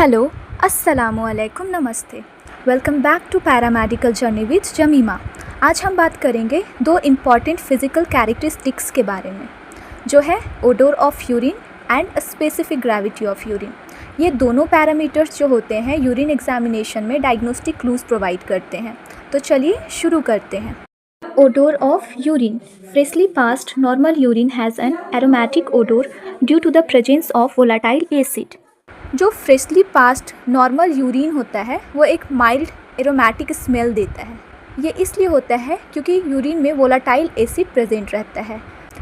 Hello, अस्सलामुअलैकुम, नमस्ते। Welcome back to paramedical journey with Jemima. आज हम बात करेंगे दो इम्पॉर्टेंट फिज़िकल कैरेक्टरिस्टिक्स के बारे में, जो है odour of urine and specific gravity of urine. ये दोनों पैरामीटर्स जो होते हैं यूरिन एग्जामिनेशन में डायग्नोस्टिक क्लूज़ प्रोवाइड करते हैं। तो चलिए शुरू करते हैं। Odor of urine. Freshly passed normal urine has an aromatic odor due to the presence of volatile acid. जो फ्रेशली पास्ड नॉर्मल यूरिन होता है वो एक माइल्ड एरोमेटिक स्मेल देता है। ये इसलिए होता है क्योंकि यूरिन में वोलाटाइल एसिड प्रेजेंट रहता है।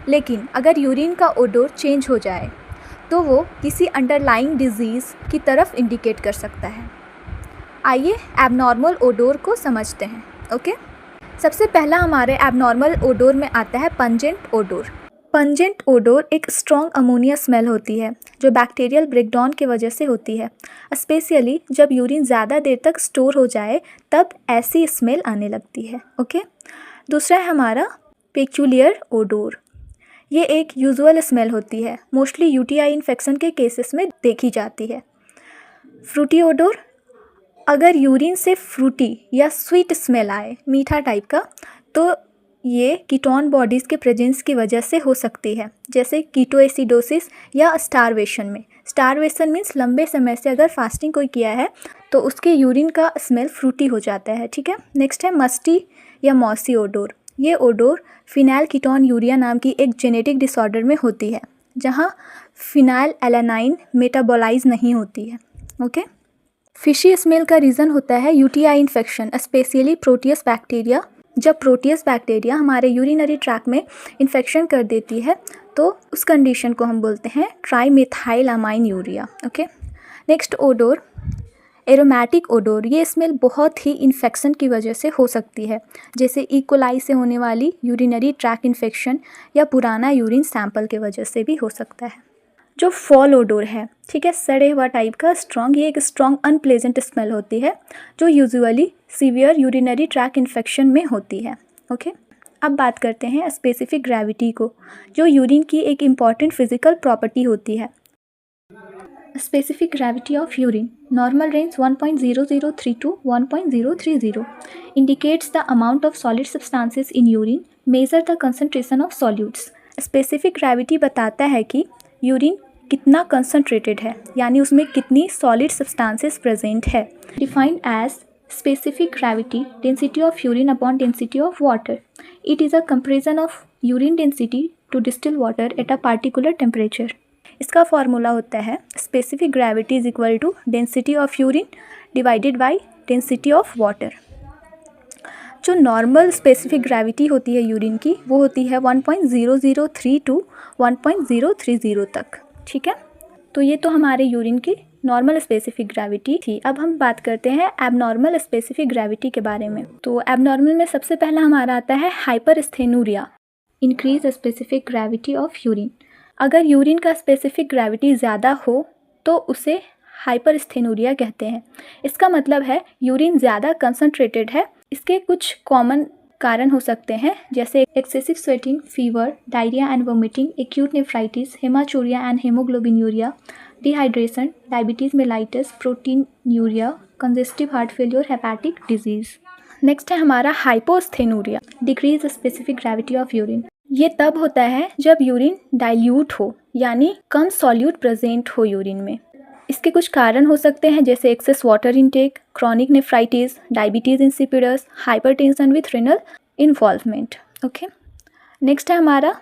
लेकिन अगर यूरिन का ओडोर चेंज हो जाए तो वो किसी अंडरलाइंग डिजीज़ की तरफ इंडिकेट कर सकता है। आइए एबनॉर्मल ओडोर को समझते हैं। ओके, सबसे पहला हमारे एबनॉर्मल ओडोर में आता है पंजेंट ओडोर। पंजेंट ओडोर एक स्ट्रॉन्ग अमोनिया स्मेल होती है जो बैक्टीरियल ब्रेकडाउन की वजह से होती है। स्पेशली जब यूरिन ज़्यादा देर तक स्टोर हो जाए तब ऐसी स्मेल आने लगती है। ओके, दूसरा है हमारा पेक्यूलियर ओडोर। ये एक यूजुअल स्मेल होती है, मोस्टली यूटीआई इन्फेक्शन के केसेस में देखी जाती है। फ्रूटी ओडोर, अगर यूरिन से फ्रूटी या स्वीट स्मेल आए, मीठा टाइप का, तो ये कीटोन बॉडीज़ के प्रेजेंस की वजह से हो सकती है, जैसे कीटोएसिडोसिस या स्टारवेशन में। स्टारवेशन मीन्स लंबे समय से अगर फास्टिंग कोई किया है तो उसके यूरिन का स्मेल फ्रूटी हो जाता है। ठीक है, नेक्स्ट है मस्टी या मॉसी ओडोर। ये ओडोर फिनाइल कीटोन यूरिया नाम की एक जेनेटिक डिसऑर्डर में होती है जहाँ फिनाइल एलानाइन मेटाबोलाइज नहीं होती है। ओके, फिशी स्मेल का रीज़न होता है UTI infection, specially Proteus bacteria. जब प्रोटियस बैक्टीरिया हमारे यूरिनरी ट्रैक में इन्फेक्शन कर देती है तो उस कंडीशन को हम बोलते हैं trimethylamine urea. Okay, next odour aromatic odour. ये स्मेल बहुत ही इन्फेक्शन की वजह से हो सकती है, जैसे इकोलाई से होने वाली यूरिनरी ट्रैक इन्फेक्शन या पुराना यूरिन सैंपल की वजह से भी हो सकता है। जो फॉल ओडोर है, ठीक है, सड़े हुआ टाइप का स्ट्रॉन्ग, ये एक स्ट्रॉन्ग अनप्लेजेंट स्मेल होती है जो usually severe urinary track infection में होती है। ओके, अब बात करते हैं स्पेसिफिक ग्रेविटी को, जो यूरिन की एक इम्पॉर्टेंट फिजिकल प्रॉपर्टी होती है। Specific gravity of urine normal range 1.0032 to 1.030 indicates the amount of solid substances in urine, measure the concentration of solutes. Specific gravity बताता है कि यूरिन कितना कंसंट्रेटेड है, यानी उसमें कितनी सॉलिड सब्सटेंसेस प्रेजेंट है। Defined as specific gravity density of urine upon density of water. It is a comparison of urine density to distil water at a particular temperature. इसका फॉर्मूला होता है specific gravity is equal to density of urine divided by density of water. जो normal specific gravity होती है urine की, वो होती है 1.003 to 1.030 तक। ठीक है, तो ये तो हमारे यूरिन की नॉर्मल स्पेसिफिक ग्रेविटी थी। अब हम बात करते हैं एबनॉर्मल स्पेसिफिक ग्रेविटी के बारे में। तो एबनॉर्मल में सबसे पहला हमारा आता है hypersthenuria, increase specific gravity of urine. अगर यूरिन का स्पेसिफिक ग्रेविटी ज़्यादा हो तो उसे हाइपरस्थेनूरिया कहते हैं। इसका मतलब है यूरिन ज़्यादा कंसंट्रेटेड है। इसके कुछ कॉमन कारण हो सकते हैं, जैसे excessive sweating, fever, diarrhoea and vomiting, acute nephritis, haematuria and haemoglobinuria, dehydration, diabetes mellitus, protein urea, congestive heart failure, hepatic disease. Next है हमारा hyposthenuria, decrease specific gravity of urine. ये तब होता है जब यूरिन डाइल्यूट हो, यानी कम सॉल्यूट प्रेजेंट हो यूरिन में। इसके कुछ कारण हो सकते हैं, जैसे excess water intake, chronic nephritis, diabetes insipidus, hypertension with renal involvement. Okay, next है हमारा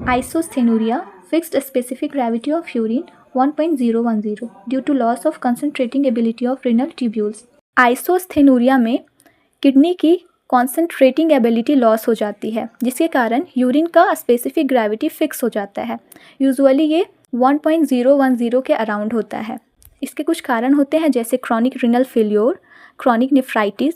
isosthenuria, fixed specific gravity of urine 1.010 due to loss of concentrating ability of renal tubules. Isosthenuria में किडनी की कॉन्सेंट्रेटिंग एबिलिटी लॉस हो जाती है, जिसके कारण urine का स्पेसिफिक ग्रेविटी फिक्स हो जाता है। यूजुअली ये 1.010 के अराउंड होता है। इसके कुछ कारण होते हैं, जैसे chronic renal failure, chronic nephritis,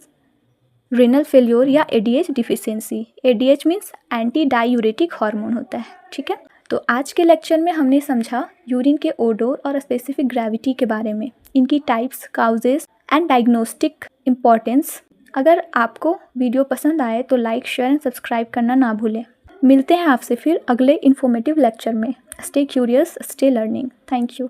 renal failure या ADH deficiency. ADH means anti diuretic hormone होता है। ठीक है, तो आज के लेक्चर में हमने समझा यूरिन के ओडोर और स्पेसिफिक ग्रेविटी के बारे में, इनकी types, causes and diagnostic importance. अगर आपको वीडियो पसंद आए तो लाइक, शेयर एंड सब्सक्राइब करना ना भूलें। मिलते हैं आपसे फिर अगले इन्फॉर्मेटिव लेक्चर में। Stay curious, stay learning. Thank you.